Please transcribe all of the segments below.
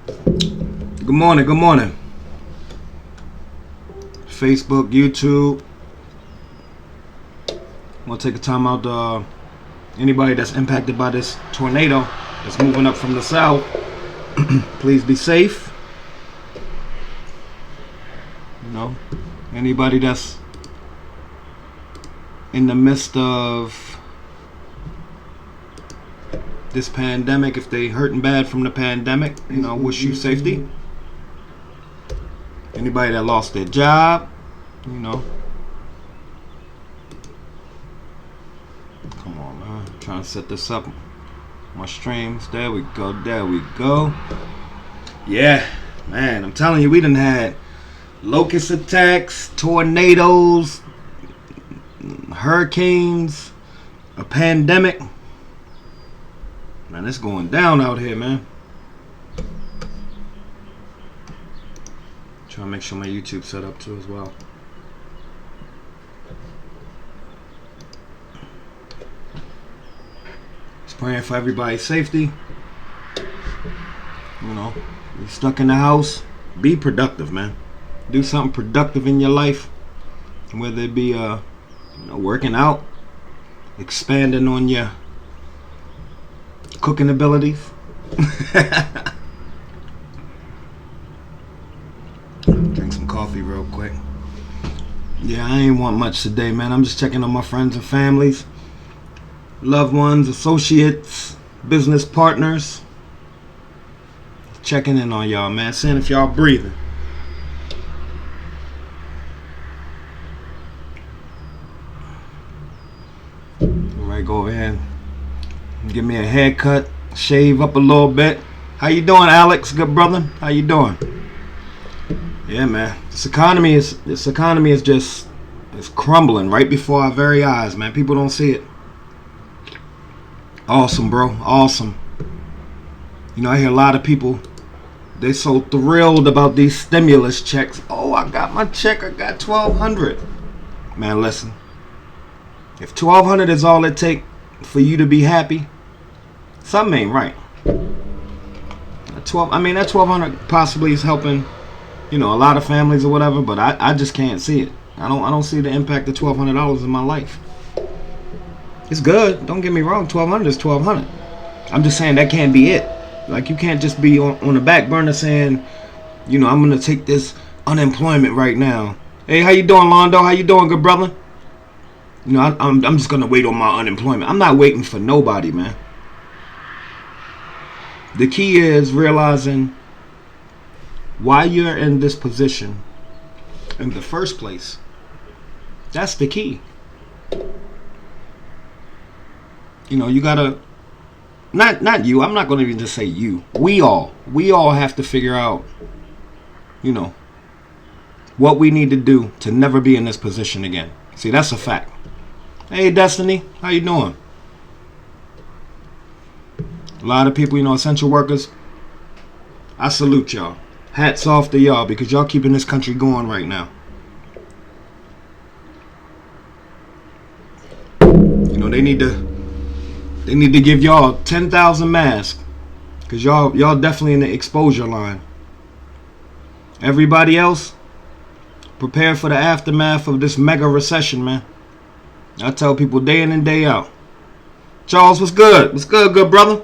Good morning, good morning. Facebook, YouTube. I'm gonna take a time out. Anybody that's impacted by this tornado that's moving up from the south, please be safe. You know, anybody that's in the midst of this pandemic, if they hurting bad from the pandemic, wish you safety. Anybody that lost their job, come on, man. I'm trying to set this up. My streams. There we go. There we go. Yeah, man. I'm telling you, we done had locust attacks, tornadoes, hurricanes, a pandemic. Man, it's going down out here, man. Trying to make sure my YouTube set up too as well. Just praying for everybody's safety. You're stuck in the house. Be productive, man. Do something productive in your life. Whether it be working out, expanding on your cooking abilities. Drink some coffee real quick. Yeah, I ain't want much today, man. I'm just checking on my friends and families, loved ones, associates, business partners. Checking in on y'all, man. Seeing if y'all breathing. Alright, go ahead and give me a haircut, shave up a little bit. How you doing, Alex? Good brother. How you doing? Yeah, man. This economy is just crumbling right before our very eyes, man. People don't see it. Awesome, bro. Awesome. I hear a lot of people, they so thrilled about these stimulus checks. Oh, I got my check. I got $1,200. Man, listen. If $1,200 is all it take for you to be happy, something ain't right. That $1,200 possibly is helping, a lot of families or whatever, but I just can't see it. I don't see the impact of $1,200 in my life. It's good. Don't get me wrong. $1,200 is $1,200. I'm just saying that can't be it. Like, you can't just be on the back burner saying, I'm gonna take this unemployment right now. Hey, how you doing, Londo? How you doing, good brother? I'm just gonna wait on my unemployment. I'm not waiting for nobody, man. The key is realizing why you're in this position in the first place. That's the key. You gotta, not you, I'm not gonna even just say you. We all have to figure out, what we need to do to never be in this position again. See, that's a fact. Hey, Destiny, how you doing? A lot of people, essential workers, I salute y'all. Hats off to y'all because y'all keeping this country going right now. They need to give y'all 10,000 masks because y'all definitely in the exposure line. Everybody else, prepare for the aftermath of this mega recession, man. I tell people day in and day out. Charles, what's good? What's good, good brother?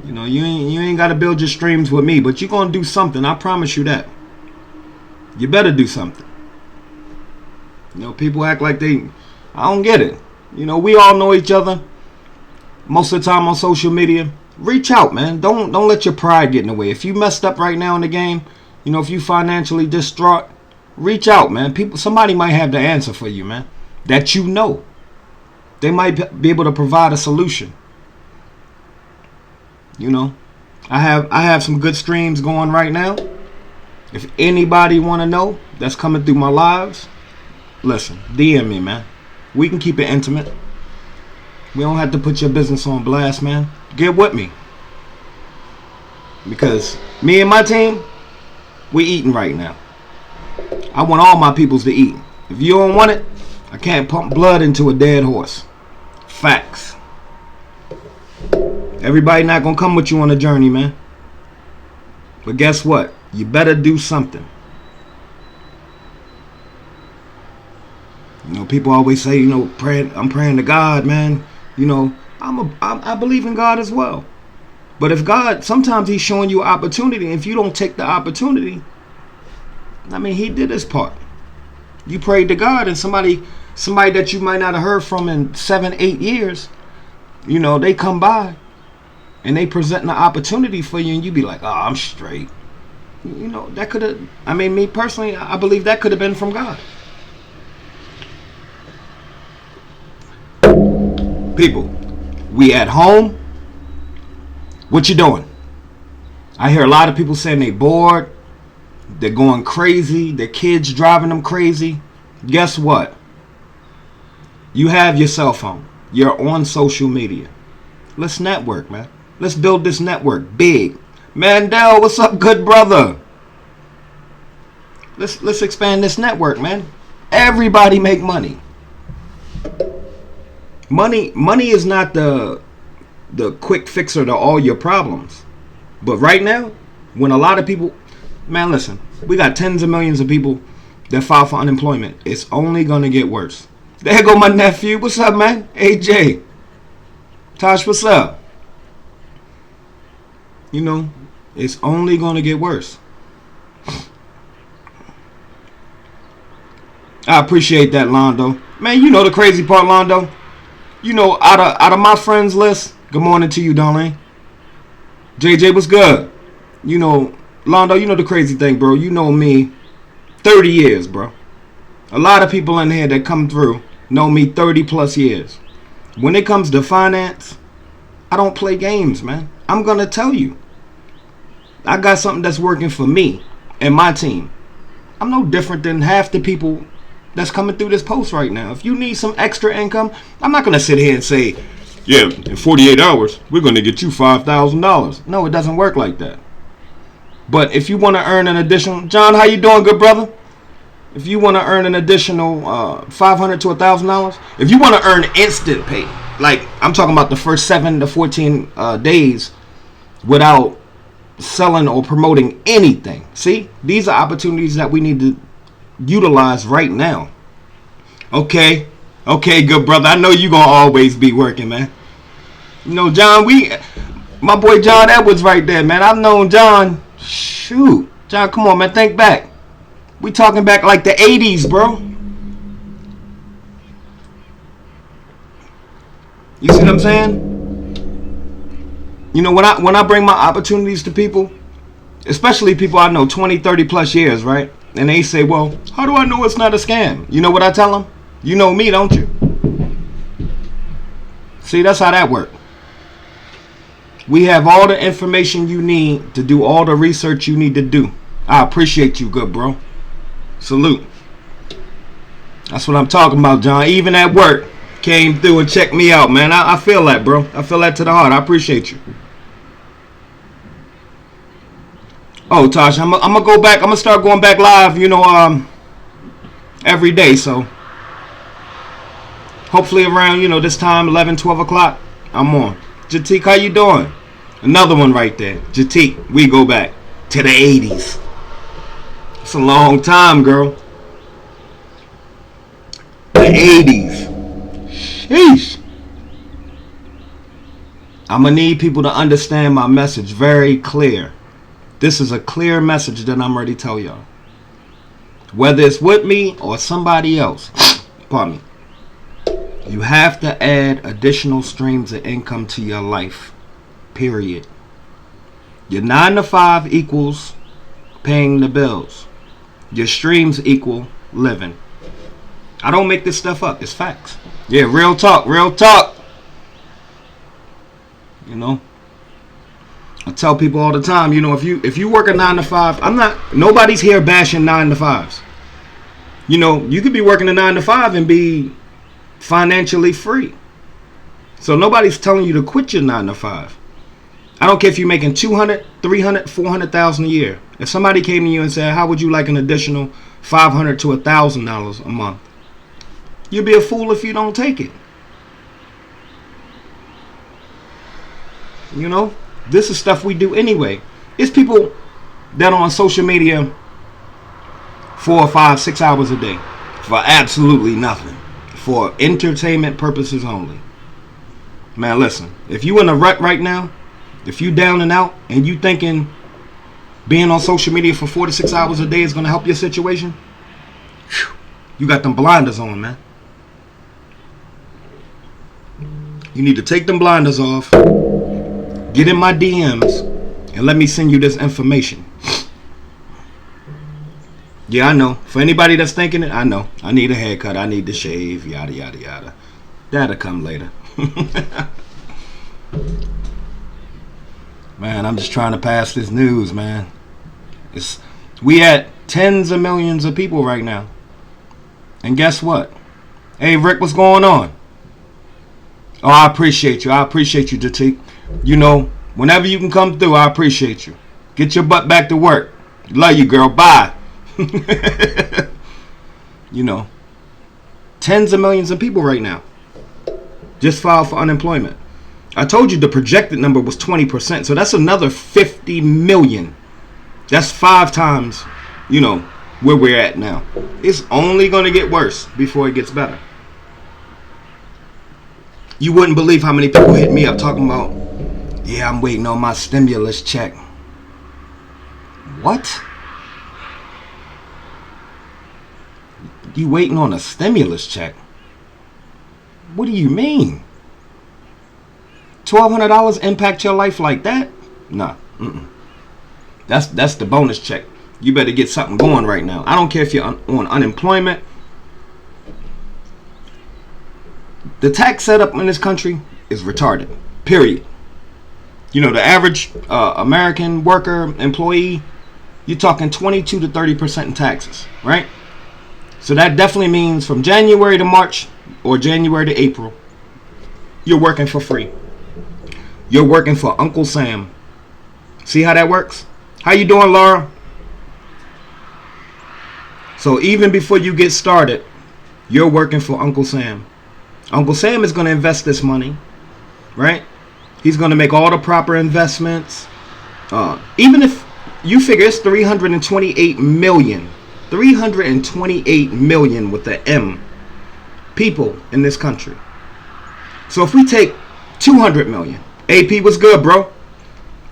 You ain't got to build your streams with me, but you're going to do something. I promise you that. You better do something. People act like I don't get it. We all know each other. Most of the time on social media. Reach out, man. Don't let your pride get in the way. If you messed up right now in the game, if you financially distraught, reach out, man. Somebody might have the answer for you, man. That they might be able to provide a solution. I have some good streams going right now. If anybody want to know that's coming through my lives, listen, DM me, man. We can keep it intimate. We don't have to put your business on blast, man. Get with me. Because me and my team, we eating right now. I want all my peoples to eat. If you don't want it, I can't pump blood into a dead horse. Facts. Everybody not gonna come with you on a journey, man. But guess what? You better do something. You know, people always say, you know, I'm praying to God, man. You know, I believe in God as well. But if God, sometimes he's showing you opportunity. If you don't take the opportunity, I mean, he did his part. You prayed to God, and somebody that you might not have heard from in 7-8 years, you know, they come by and they present an opportunity for you, and you be like, oh, I'm straight. You know, that could have, I mean, me personally, I believe that could have been from God. People, we at home. What you doing? I hear a lot of people saying they bored. They're going crazy. Their kids driving them crazy. Guess what? You have your cell phone. You're on social media. Let's network, man. Let's build this network big. Mandel, what's up, good brother? Let's expand this network, man. Everybody make money. Money is not the quick fixer to all your problems. But right now, when a lot of people, man, listen, we got tens of millions of people that file for unemployment. It's only gonna get worse. There go my nephew. What's up, man? AJ. Tosh, what's up? You know, it's only gonna get worse. I appreciate that, Londo. Man, you know the crazy part, Londo. You know, out of my friends list, good morning to you, darling. JJ, what's good? You know, Londo, you know the crazy thing, bro. You know me, 30 years, bro. A lot of people in here that come through know me 30 plus years. When it comes to finance, I don't play games, man. I'm going to tell you. I got something that's working for me and my team. I'm no different than half the people that's coming through this post right now. If you need some extra income, I'm not going to sit here and say, yeah, in 48 hours, we're going to get you $5,000. No, it doesn't work like that. But if you want to earn an additional, John, how you doing, good brother? If you want to earn an additional $500 to $1,000, if you want to earn instant pay, like I'm talking about the first 7 to 14 days without selling or promoting anything. See, these are opportunities that we need to utilize right now. Okay, good brother. I know you gonna always be working, man. You know, John, my boy John Edwards right there, man. I've known John. Shoot, John, come on, man. Think back. We talking back like the 80s, bro. You see what I'm saying? You know, when I bring my opportunities to people, especially people I know 20, 30 plus years, right? And they say, well, how do I know it's not a scam? You know what I tell them? You know me, don't you? See, that's how that works. We have all the information you need to do all the research you need to do. I appreciate you, good bro. Salute. That's what I'm talking about, John. Even at work, came through and checked me out, man. I feel that, bro. I feel that to the heart. I appreciate you. Oh, Tosh, I'm gonna go back. I'm gonna start going back live, you know, every day. So hopefully around, you know, this time, 11, 12 o'clock, I'm on. Jatik, how you doing? Another one right there. Jatik, we go back to the 80s. It's a long time, girl. The 80s. Sheesh. I'm gonna need people to understand my message very clear. This is a clear message that I'm ready to tell y'all. Whether it's with me or somebody else, pardon me, you have to add additional streams of income to your life. Period. Your 9 to 5 equals paying the bills. Your streams equal living. I don't make this stuff up. It's facts. Yeah, real talk, real talk. You know, I tell people all the time, you know, if you work a 9 to 5, nobody's here bashing 9 to 5s. You know, you could be working a 9 to 5 and be financially free. So nobody's telling you to quit your 9 to 5. I don't care if you're making 200, 300, 400,000 a year. If somebody came to you and said, how would you like an additional $500 to $1,000 a month? You'd be a fool if you don't take it. You know, this is stuff we do anyway. It's people that on social media 4, 5, 6 hours a day for absolutely nothing, for entertainment purposes only. Man, listen, if you in a rut right now, if you down and out, and you thinking being on social media for 4 to 6 hours a day is going to help your situation, you got them blinders on, man. You need to take them blinders off, get in my DMs, and let me send you this information. Yeah, I know. For anybody that's thinking it, I know. I need a haircut. I need to shave. Yada, yada, yada. That'll come later. Man, I'm just trying to pass this news, man. We at tens of millions of people right now. And guess what? Hey, Rick, what's going on? Oh, I appreciate you. I appreciate you, Datik. You know, whenever you can come through, I appreciate you. Get your butt back to work. Love you, girl. Bye. You know, tens of millions of people right now just filed for unemployment. I told you the projected number was 20%, so that's another 50 million. That's 5 times, you know, where we're at now. It's only going to get worse before it gets better. You wouldn't believe how many people hit me up talking about, yeah, I'm waiting on my stimulus check. What? You waiting on a stimulus check? What do you mean? $1,200 impact your life like that? Nah. That's the bonus check. You better get something going right now. I don't care if you're on unemployment. The tax setup in this country is retarded. Period. You know, the average American worker, employee, you're talking 22 to 30% in taxes, right? So that definitely means from January to March or January to April, you're working for free. You're working for Uncle Sam. See how that works? How you doing, Laura? So even before you get started, you're working for Uncle Sam. Uncle Sam is going to invest this money, right? He's going to make all the proper investments. Even if you figure it's 328 million. 328 million with the M people in this country. So if we take 200 million, AP was good, bro.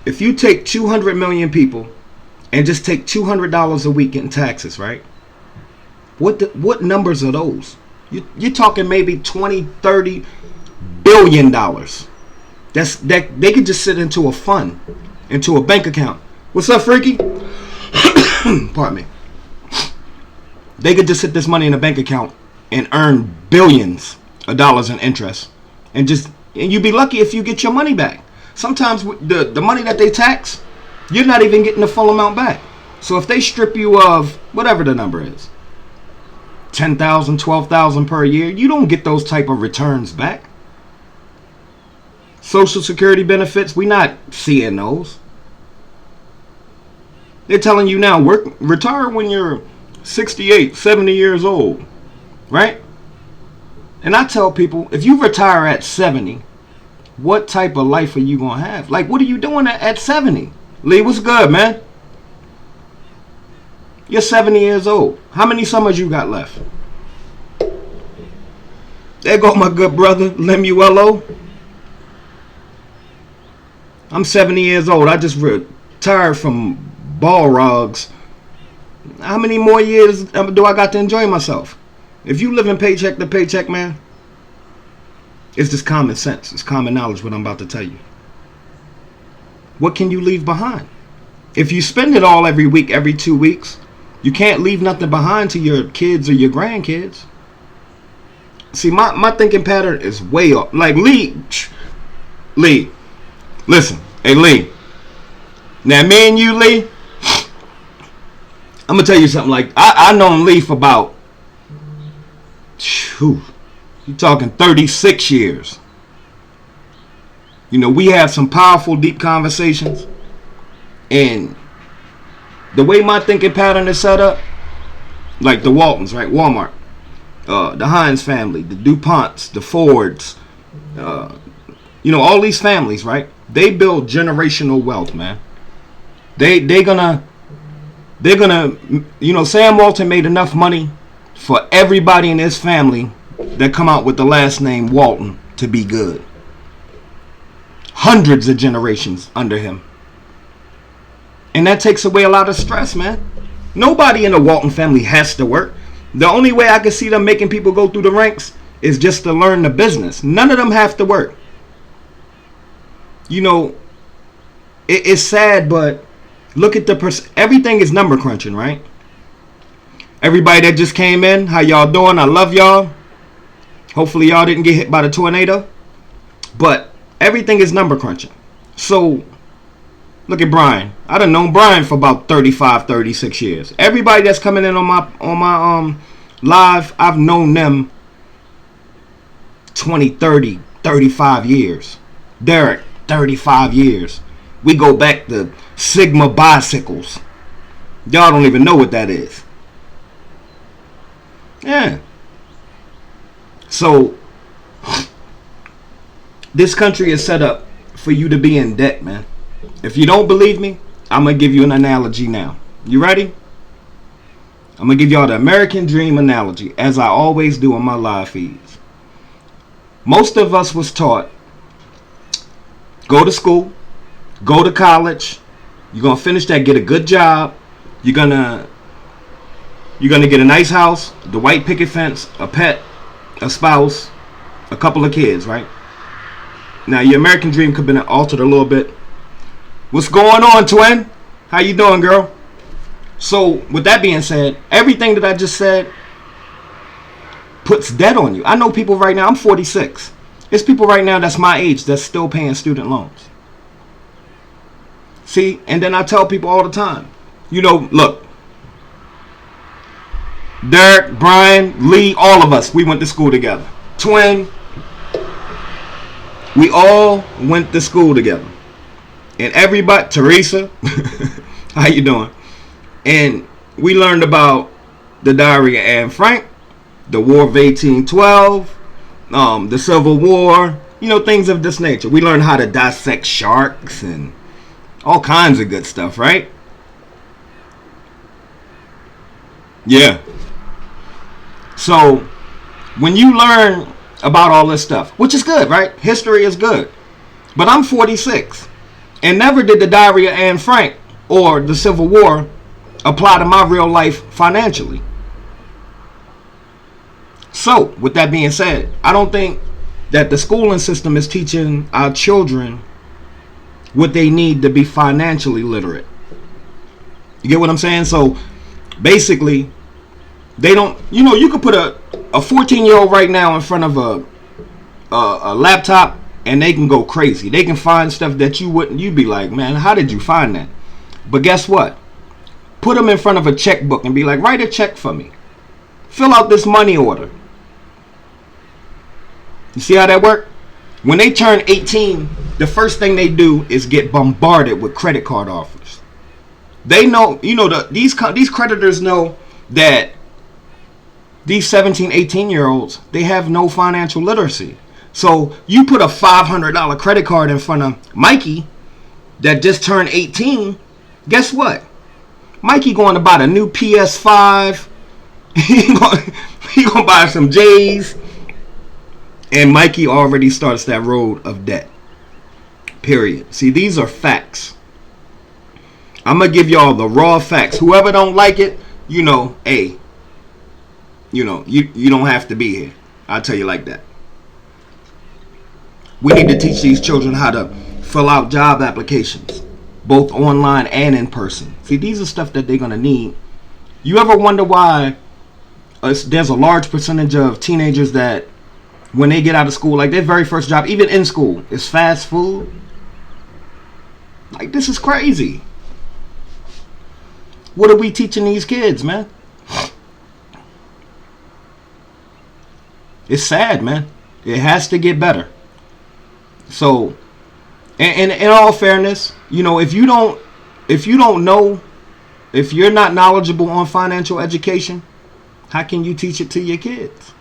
If you take 200 million people and just take $200 a week in taxes, right? What numbers are those? You're talking maybe 20, 30 billion dollars. That they could just sit into a fund, into a bank account. What's up, Freaky? Pardon me. They could just sit this money in a bank account and earn billions of dollars in interest, and you'd be lucky if you get your money back. Sometimes the money that they tax, you're not even getting the full amount back. So if they strip you of whatever the number is, 10,000, 12,000 per year, you don't get those type of returns back. Social Security benefits, we're not seeing those. They're telling you now, retire when you're 68, 70 years old, right? And I tell people, if you retire at 70, what type of life are you going to have? Like, what are you doing at 70? Lee, what's good, man? You're 70 years old. How many summers you got left? There go my good brother, Lemuelo. I'm 70 years old. I just retired from Balrogs. How many more years do I got to enjoy myself? If you live in paycheck to paycheck, man, it's just common sense. It's common knowledge what I'm about to tell you. What can you leave behind? If you spend it all every week, every 2 weeks, you can't leave nothing behind to your kids or your grandkids. See, my thinking pattern is way off. Like Lee, listen. Hey, Lee. Now, me and you, Lee, I'm going to tell you something. Like, I known Lee for about, you're talking 36 years. You know, we have some powerful, deep conversations. And the way my thinking pattern is set up, like the Waltons, right? Walmart, the Heinz family, the DuPonts, the Fords, you know, all these families, right? They build generational wealth, man. They gonna They're gonna, Sam Walton made enough money for everybody in his family that come out with the last name Walton to be good. Hundreds of generations under him. And that takes away a lot of stress, man. Nobody in the Walton family has to work. The only way I can see them making people go through the ranks is just to learn the business. None of them have to work. It's sad, but look at everything is number crunching, right? Everybody that just came in, how y'all doing? I love y'all. Hopefully y'all didn't get hit by the tornado. But everything is number crunching. So look at Brian. I done known Brian for about 35, 36 years. Everybody that's coming in on my live, I've known them 20, 30, 35 years. Derek, 35 years. We go back to Sigma bicycles. Y'all don't even know what that is. Yeah. So this country is set up for you to be in debt, man. If you don't believe me, I'm going to give you an analogy now. You ready? I'm going to give y'all the American dream analogy, as I always do on my live feeds. Most of us was taught, go to school, go to college, you're going to finish that, get a good job, you're going to get a nice house, the white picket fence, a pet, a spouse, a couple of kids, right? Now, your American dream could have been altered a little bit. What's going on, twin? How you doing, girl? So, with that being said, everything that I just said puts debt on you. I know people right now, I'm 46. There's people right now that's my age that's still paying student loans. See, and then I tell people all the time, look, Derek, Brian, Lee, all of us, we went to school together. Twin, we all went to school together. And everybody, Teresa, how you doing? And we learned about the Diary of Anne Frank, the War of 1812, the Civil War, things of this nature. We learned how to dissect sharks and all kinds of good stuff, right? Yeah. So, when you learn about all this stuff, which is good, right? History is good. But I'm 46. And never did the Diary of Anne Frank or the Civil War apply to my real life financially. So, with that being said, I don't think that the schooling system is teaching our children what they need to be financially literate. You get what I'm saying? So, basically, they don't, you could put a 14-year-old right now in front of a laptop and they can go crazy. They can find stuff that you'd be like, man, how did you find that? But guess what? Put them in front of a checkbook and be like, write a check for me. Fill out this money order. You see how that works? When they turn 18, the first thing they do is get bombarded with credit card offers. They know, these creditors know that these 17, 18-year-olds, they have no financial literacy. So you put a $500 credit card in front of Mikey that just turned 18, guess what? Mikey going to buy a new PS5. He gonna buy some J's. And Mikey already starts that road of debt. Period. See, these are facts. I'm going to give y'all the raw facts. Whoever don't like it, hey, you don't have to be here. I'll tell you like that. We need to teach these children how to fill out job applications, both online and in person. See, these are stuff that they're going to need. You ever wonder why there's a large percentage of teenagers that when they get out of school, like their very first job, even in school, is fast food? Like, this is crazy. What are we teaching these kids, man? It's sad, man. It has to get better. So, and in all fairness, if you don't know, if you're not knowledgeable on financial education, how can you teach it to your kids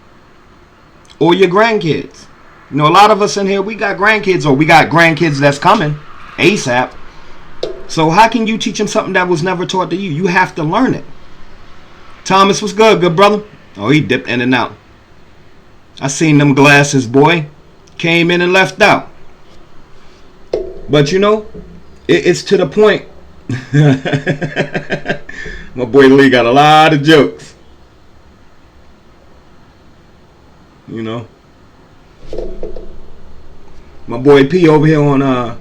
or your grandkids? A lot of us in here, we got grandkids, or we got grandkids that's coming ASAP. So how can you teach them something that was never taught to you? You have to learn it. Thomas, what's good brother? Oh, he dipped in and out. I seen them glasses, boy. Came in and left out. But you know, it's to the point. My boy Lee got a lot of jokes. You know. My boy P over here on the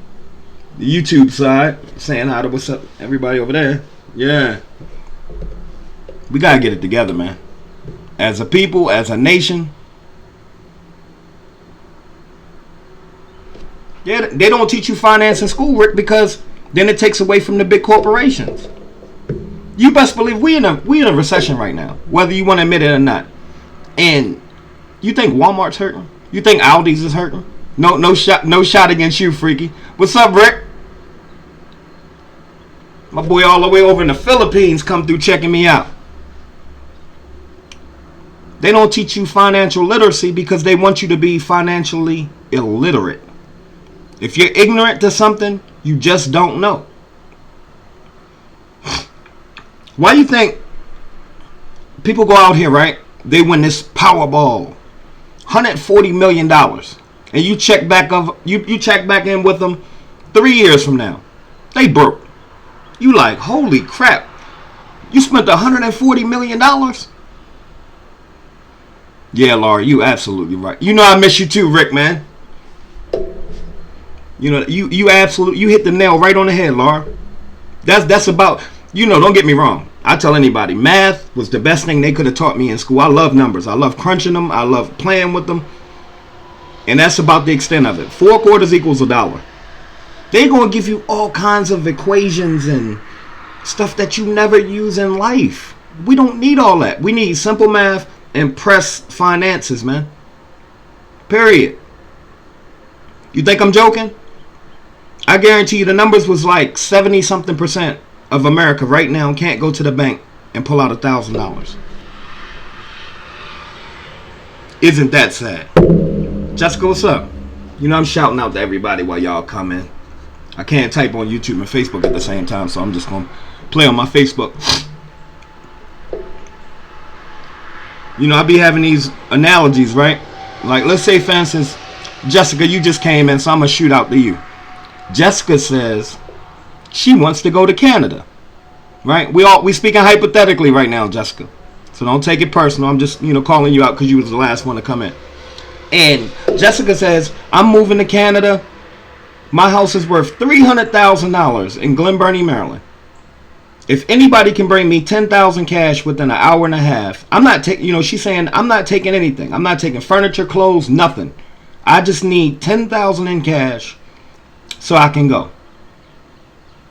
YouTube side saying hi to what's up everybody over there. Yeah. We gotta get it together, man. As a people, as a nation. Yeah, they don't teach you finance in school, Rick, because then it takes away from the big corporations. You best believe we in a recession right now, whether you want to admit it or not. And you think Walmart's hurting? You think Aldi's is hurting? No shot against you, Freaky. What's up, Rick? My boy all the way over in the Philippines come through checking me out. They don't teach you financial literacy because they want you to be financially illiterate. If you're ignorant to something, you just don't know. Why do you think people go out here, right? They win this Powerball, $140 million, and you check back in with them 3 years from now, they broke. You like, holy crap! You spent $140 million. Yeah, Laura, you absolutely right. You know I miss you too, Rick, man. You know, you absolutely, you hit the nail right on the head, Laura. That's about, you know, don't get me wrong. I tell anybody, math was the best thing they could have taught me in school. I love numbers. I love crunching them. I love playing with them. And that's about the extent of it. 4 quarters equals $1. They're going to give you all kinds of equations and stuff that you never use in life. We don't need all that. We need simple math and press finances, man. Period. You think I'm joking? I guarantee you the numbers was like 70-something% of America right now can't go to the bank and pull out $1,000. Isn't that sad? Jessica, what's up? You know I'm shouting out to everybody while y'all come in. I can't type on YouTube and Facebook at the same time, so I'm just going to play on my Facebook. You know, I be having these analogies, right? Like, let's say, for instance, Jessica, you just came in, so I'm going to shoot out to you. Jessica says she wants to go to Canada, right? We speaking hypothetically right now, Jessica. So don't take it personal. I'm just, you know, calling you out because you was the last one to come in. And Jessica says, I'm moving to Canada. My house is worth $300,000 in Glen Burnie, Maryland. If anybody can bring me $10,000 cash within an hour and a half, I'm not taking, you know, she's saying, I'm not taking anything. I'm not taking furniture, clothes, nothing. I just need $10,000 in cash so I can go.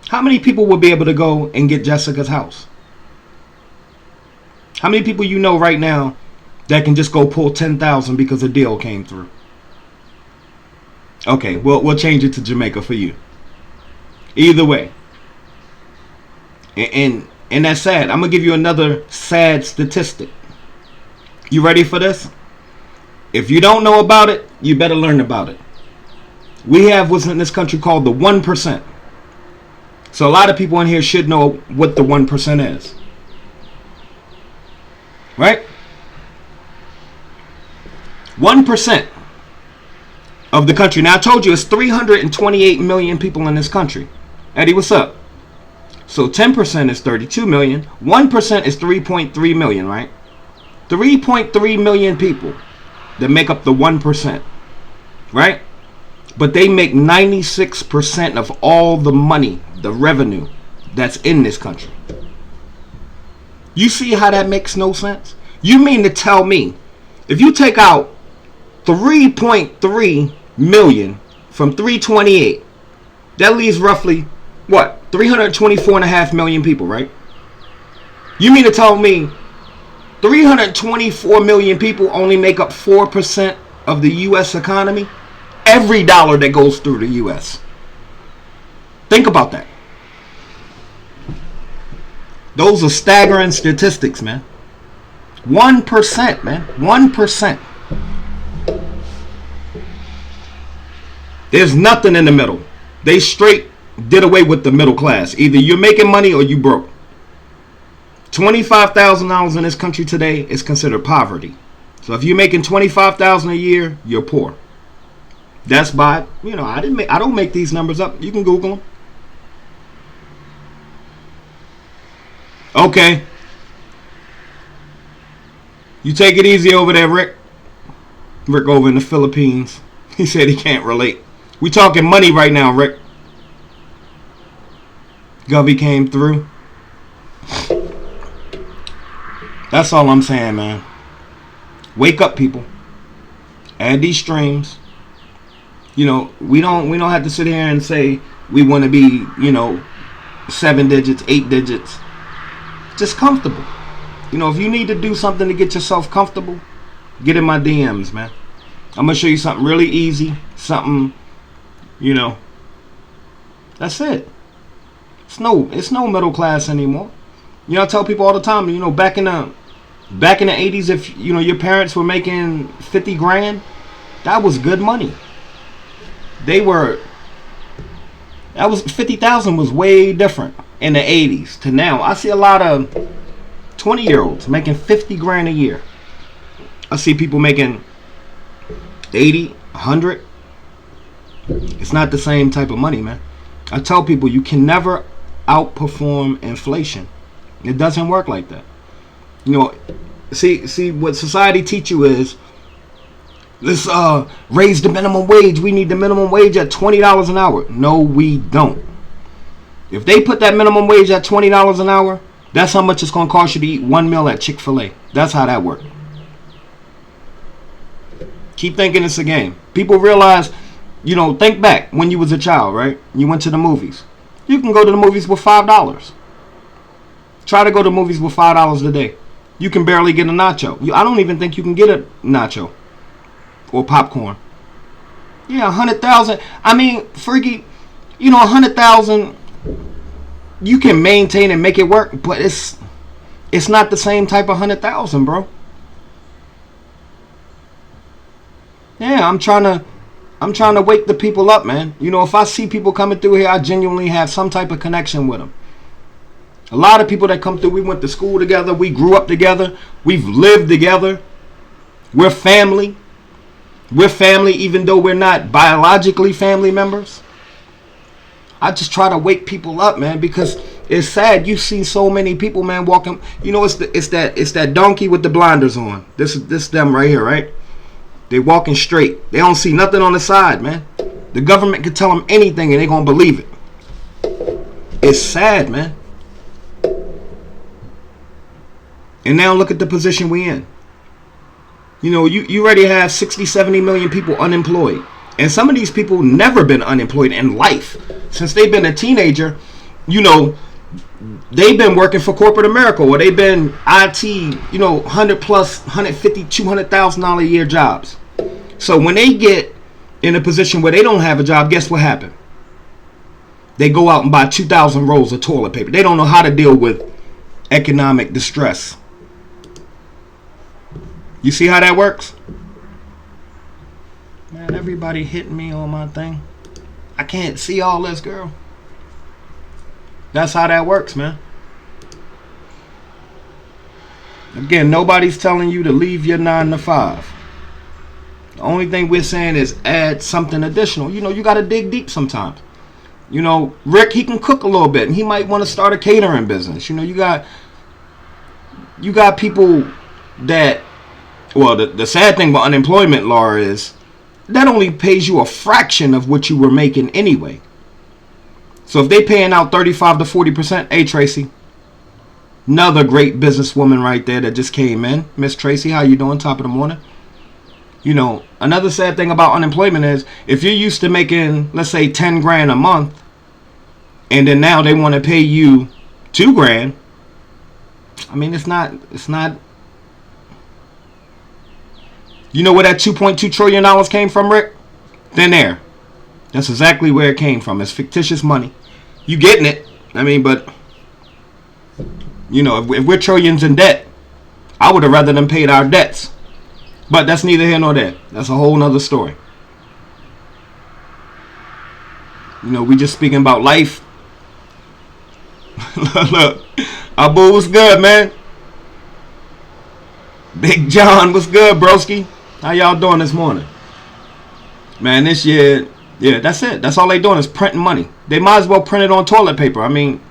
How many people will be able to go and get Jessica's house? How many people you know right now that can just go pull $10,000 because a deal came through? Okay, we'll change it to Jamaica for you. Either way. And that's sad. I'm going to give you another sad statistic. You ready for this? If you don't know about it, you better learn about it. We have what's in this country called the 1%. So a lot of people in here should know what the 1% is. Right? 1% of the country. Now I told you it's 328 million people in this country. Eddie, what's up? So 10% is 32 million. 1% is 3.3 million, right? 3.3 million people that make up the 1%. Right? But they make 96% of all the money, the revenue that's in this country. You see how that makes no sense? You mean to tell me if you take out 3.3 million from 328, that leaves roughly, what, 324.5 million people, right? You mean to tell me 324 million people only make up 4% of the U.S. economy? Every dollar that goes through the U.S. Think about that. Those are staggering statistics, man. 1%, man. 1%. There's nothing in the middle. They straight did away with the middle class. Either you're making money or you broke. $25,000 in this country today is considered poverty. So if you're making $25,000 a year, you're poor. That's by, I don't make these numbers up. You can Google them. Okay. You take it easy over there, Rick. Rick over in the Philippines. He said he can't relate. We talking money right now, Rick. Govey came through. That's all I'm saying, man. Wake up, people. Add these streams. We don't have to sit here and say we want to be, 7 digits, 8 digits. Just comfortable. If you need to do something to get yourself comfortable, get in my DMs, man. I'm going to show you something really easy. Something, that's it. It's no middle class anymore. I tell people all the time, back in the 80s, if, your parents were making 50 grand, that was good money. That was 50,000 was way different in the 80s to now. I see a lot of 20-year-olds making 50 grand a year. I see people making 80, 100. It's not the same type of money, man. I tell people you can never outperform inflation. It doesn't work like that. See what society teach you is, let's raise the minimum wage. We need the minimum wage at $20 an hour. No, we don't. If they put that minimum wage at $20 an hour, that's how much it's going to cost you to eat one meal at Chick-fil-A. That's how that works. Keep thinking it's a game. People realize, think back when you was a child, right? You went to the movies. You can go to the movies with $5. Try to go to movies with $5 a day. You can barely get a nacho. I don't even think you can get a nacho or popcorn. Yeah, 100,000. I mean, freaky, 100,000. You can maintain and make it work, but it's not the same type of 100,000, bro. Yeah, I'm trying to wake the people up, man. If I see people coming through here, I genuinely have some type of connection with them. A lot of people that come through, we went to school together, we grew up together, we've lived together. We're family. We're family even though we're not biologically family members. I just try to wake people up, man, because it's sad. You see so many people, man, walking. It's that donkey with the blinders on. This them right here, right? They walking straight. They don't see nothing on the side, man. The government can tell them anything and they're gonna believe it. It's sad, man. And now look at the position we in. You already have 60, 70 million people unemployed. And some of these people never been unemployed in life. Since they've been a teenager, they've been working for corporate America, or they've been IT, 100 plus, 150, $200,000 a year jobs. So when they get in a position where they don't have a job, guess what happened? They go out and buy 2,000 rolls of toilet paper. They don't know how to deal with economic distress. You see how that works? Man, everybody hitting me on my thing. I can't see all this, girl. That's how that works, man. Again, nobody's telling you to leave your 9 to 5. The only thing we're saying is add something additional. You got to dig deep sometimes. Rick, he can cook a little bit, and he might want to start a catering business. You got people that, well, the sad thing about unemployment law is that only pays you a fraction of what you were making anyway. So if they paying out 35 to 40%, hey Tracy, another great businesswoman right there that just came in. Miss Tracy, how you doing? Top of the morning. Another sad thing about unemployment is if you're used to making, let's say, 10 grand a month, and then now they want to pay you 2 grand. I mean, it's not. You know where that $2.2 trillion came from, Rick? Thin air. That's exactly where it came from. It's fictitious money. You getting it. I mean, but, if we're trillions in debt, I would have rather them paid our debts. But that's neither here nor there. That's a whole nother story. We just speaking about life. Look, our boo was good, man. Big John was good, broski. How y'all doing this morning? Man, this year, yeah, that's it. That's all they doing is printing money. They might as well print it on toilet paper. I mean,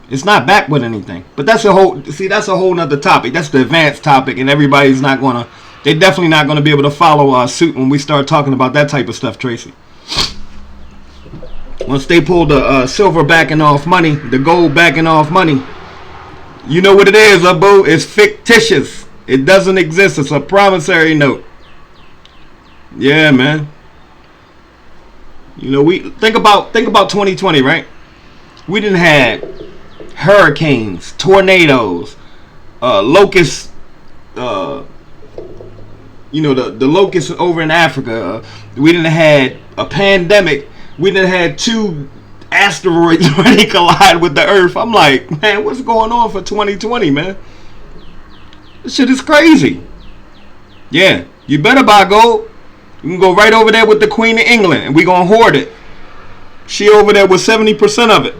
it's not backed with anything. But that's a whole nother topic. That's the advanced topic, and they're definitely not gonna be able to follow our suit when we start talking about that type of stuff, Tracy. Once they pull the silver backing off money, the gold backing off money, you know what it is, boo? It's fictitious. It doesn't exist. It's a promissory note. Yeah, man. We think about 2020, right? We didn't have hurricanes, tornadoes, locusts. The locusts over in Africa. We didn't have a pandemic. We didn't have 2 asteroids ready to collide with the Earth. I'm like, man, what's going on for 2020, man? This shit is crazy. Yeah, you better buy gold. You can go right over there with the Queen of England, and we gonna hoard it. She over there with 70% of it.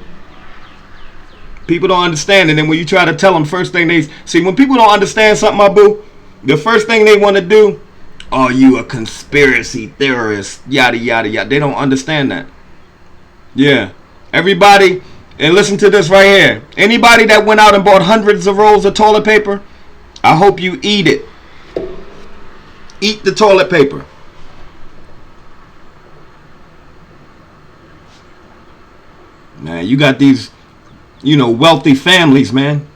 People don't understand, and then when you try to tell them, first thing they see, when people don't understand something, my boo, the first thing they want to do, oh, you a conspiracy theorist, yada yada yada. They don't understand that. Yeah, everybody, and listen to this right here. Anybody that went out and bought hundreds of rolls of toilet paper, I hope you eat it. Eat the toilet paper. Man, you got these, wealthy families, man.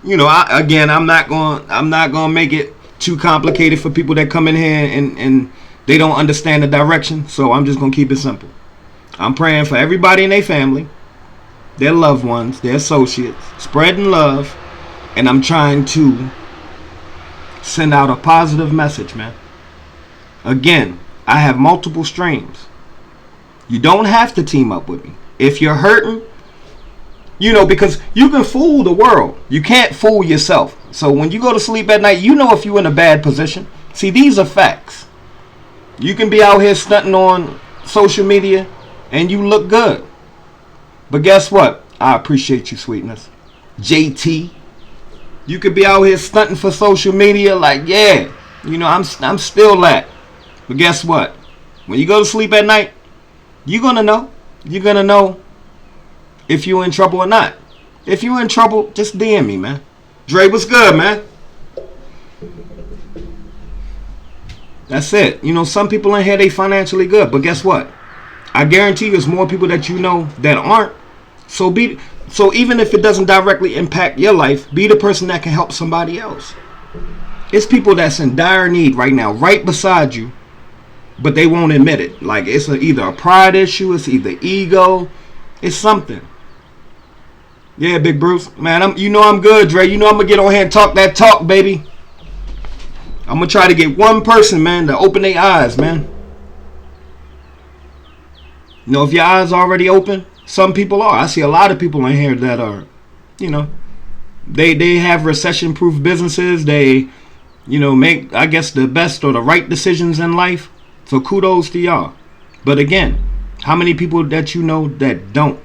I'm not gonna make it too complicated for people that come in here and they don't understand the direction. So I'm just gonna keep it simple. I'm praying for everybody in their family, their loved ones, their associates, spreading love, and I'm trying to send out a positive message, man. Again, I have multiple streams. You don't have to team up with me. If you're hurting, because you can fool the world. You can't fool yourself. So when you go to sleep at night, if you're in a bad position. See, these are facts. You can be out here stunting on social media and you look good. But guess what? I appreciate you, sweetness. JT. You could be out here stunting for social media like, yeah, I'm still that. But guess what? When you go to sleep at night, you're going to know. You're going to know if you're in trouble or not. If you're in trouble, just DM me, man. Dre, what's good, man? That's it. Some people in here, they financially good. But guess what? I guarantee you there's more people that that aren't. So even if it doesn't directly impact your life, be the person that can help somebody else. It's people that's in dire need right now, right beside you, but they won't admit it. Like it's either a pride issue, it's either ego, it's something. Yeah, Big Bruce, man, I'm good, Dre. I'm gonna get on here and talk that talk, baby. I'm gonna try to get one person, man, to open their eyes, man. If your eyes are already open, some people are. I see a lot of people in here that are, they have recession-proof businesses. They, make, I guess, the best or the right decisions in life. So kudos to y'all. But again, how many people that that don't?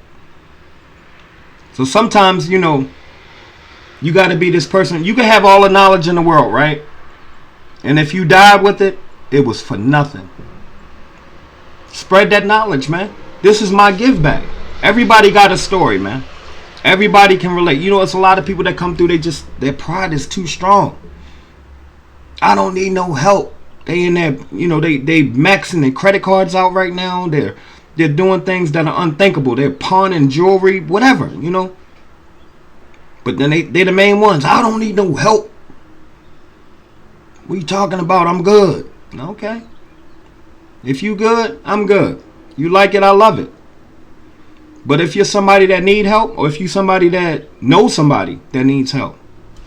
So sometimes, you got to be this person. You can have all the knowledge in the world, right? And if you died with it, it was for nothing. Spread that knowledge, man. This is my give back. Everybody got a story, man. Everybody can relate. It's a lot of people that come through, their pride is too strong. I don't need no help. They in there, they maxing their credit cards out right now. They're doing things that are unthinkable. They're pawning jewelry, whatever, But then they the main ones. I don't need no help. What you talking about? I'm good. Okay. If you good, I'm good. You like it, I love it. But if you're somebody that need help, or if you're somebody that knows somebody that needs help,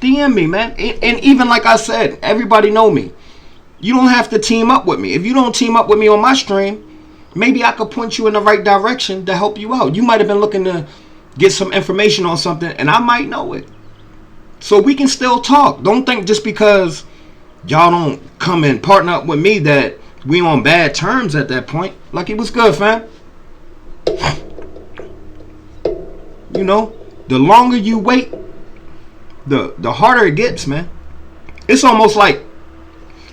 DM me, man. And even like I said, everybody know me. You don't have to team up with me. If you don't team up with me on my stream, maybe I could point you in the right direction to help you out. You might have been looking to get some information on something, and I might know it. So we can still talk. Don't think just because y'all don't come and partner up with me that we on bad terms at that point. Like, it was good, fam. You know, the longer you wait, the harder it gets, man. It's almost like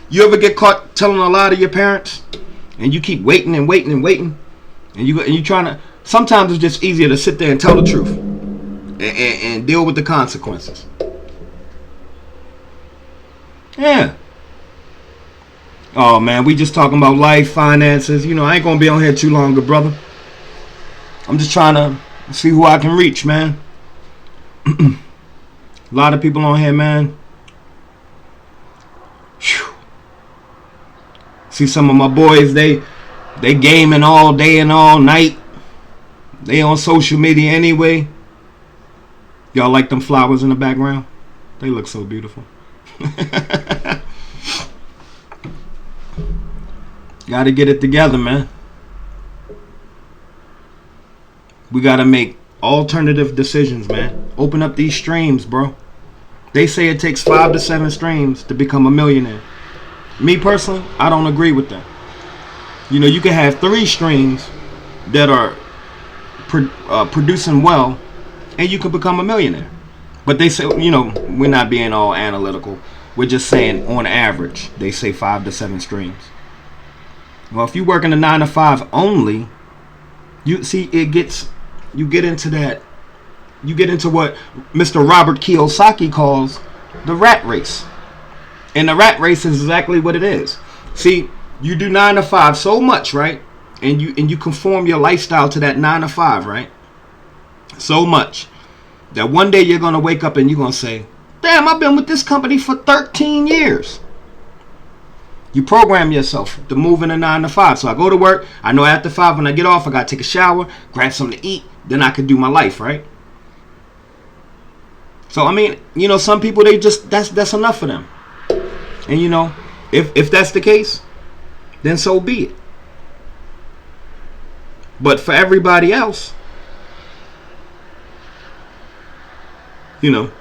you ever get caught telling a lie to your parents, and you keep waiting and waiting and waiting, and you trying to. Sometimes it's just easier to sit there and tell the truth and deal with the consequences. Yeah. Oh man, we just talking about life, finances. You know, I ain't gonna be on here too long, good brother. I'm just trying to see who I can reach, man. A lot of people on here, man. Whew. See some of my boys, they gaming all day and all night. They on social media anyway. Y'all like them flowers in the background? They look so beautiful. Gotta get it together, man. We gotta make alternative decisions, man. Open up these streams, bro. They say it takes 5 to 7 streams to become a millionaire. Me personally, I don't agree with that. You know, you can have 3 streams that are producing well, and you can become a millionaire. But they say, you know, we're not being all analytical. We're just saying on average, they say 5 to 7 streams. Well, if you work in a 9 to 5 only, you see you get into that. You get into what Mr. Robert Kiyosaki calls the rat race. And the rat race is exactly what it is. See, you do 9 to 5 so much, right? And you conform your lifestyle to that 9 to 5, right? So much that one day you're gonna wake up and you're gonna say, damn, I've been with this company for 13 years. You program yourself to move in a 9 to 5. So I go to work. I know after 5 when I get off, I gotta take a shower, grab something to eat. Then I can do my life, right? So I mean, you know, some people, they just that's enough for them. And you know, if that's the case, then so be it. But for everybody else, you know,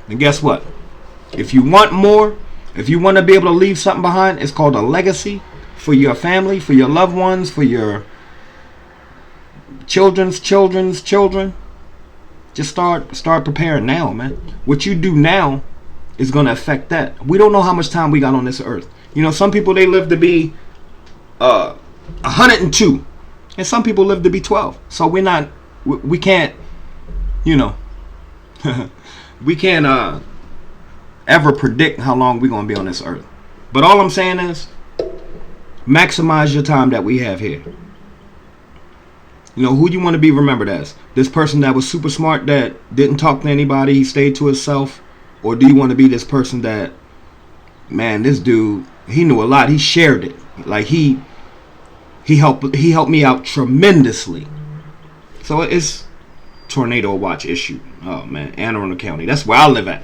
and guess what? If you want more, if you want to be able to leave something behind, it's called a legacy for your family, for your loved ones, for your children's children. Just start preparing now, man. What you do now is going to affect that. We don't know how much time we got on this earth. You know, some people, they live to be 102, and some people live to be 12. So we can't, you know, we can't ever predict how long we're going to be on this earth. But all I'm saying is, maximize your time that we have here. You know, who you want to be remembered as? This person that was super smart, that didn't talk to anybody, he stayed to himself? Or do you want to be this person that, man, this dude, he knew a lot, he shared it. Like he helped me out tremendously. So it's tornado watch issue. Oh man, Anne Arundel County. That's where I live at.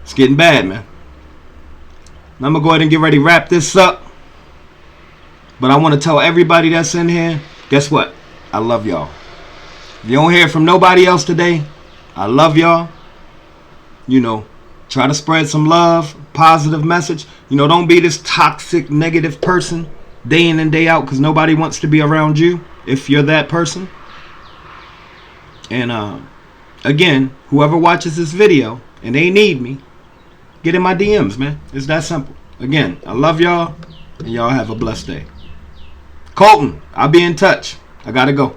It's getting bad, man. Now I'm gonna go ahead and get ready to wrap this up. But I want to tell everybody that's in here, guess what? I love y'all. If you don't hear from nobody else today, I love y'all. You know, try to spread some love, positive message. You know, don't be this toxic, negative person day in and day out, because nobody wants to be around you if you're that person. And again, whoever watches this video and they need me, get in my DMs, man. It's that simple. Again, I love y'all, and y'all have a blessed day. Colton, I'll be in touch. I gotta go.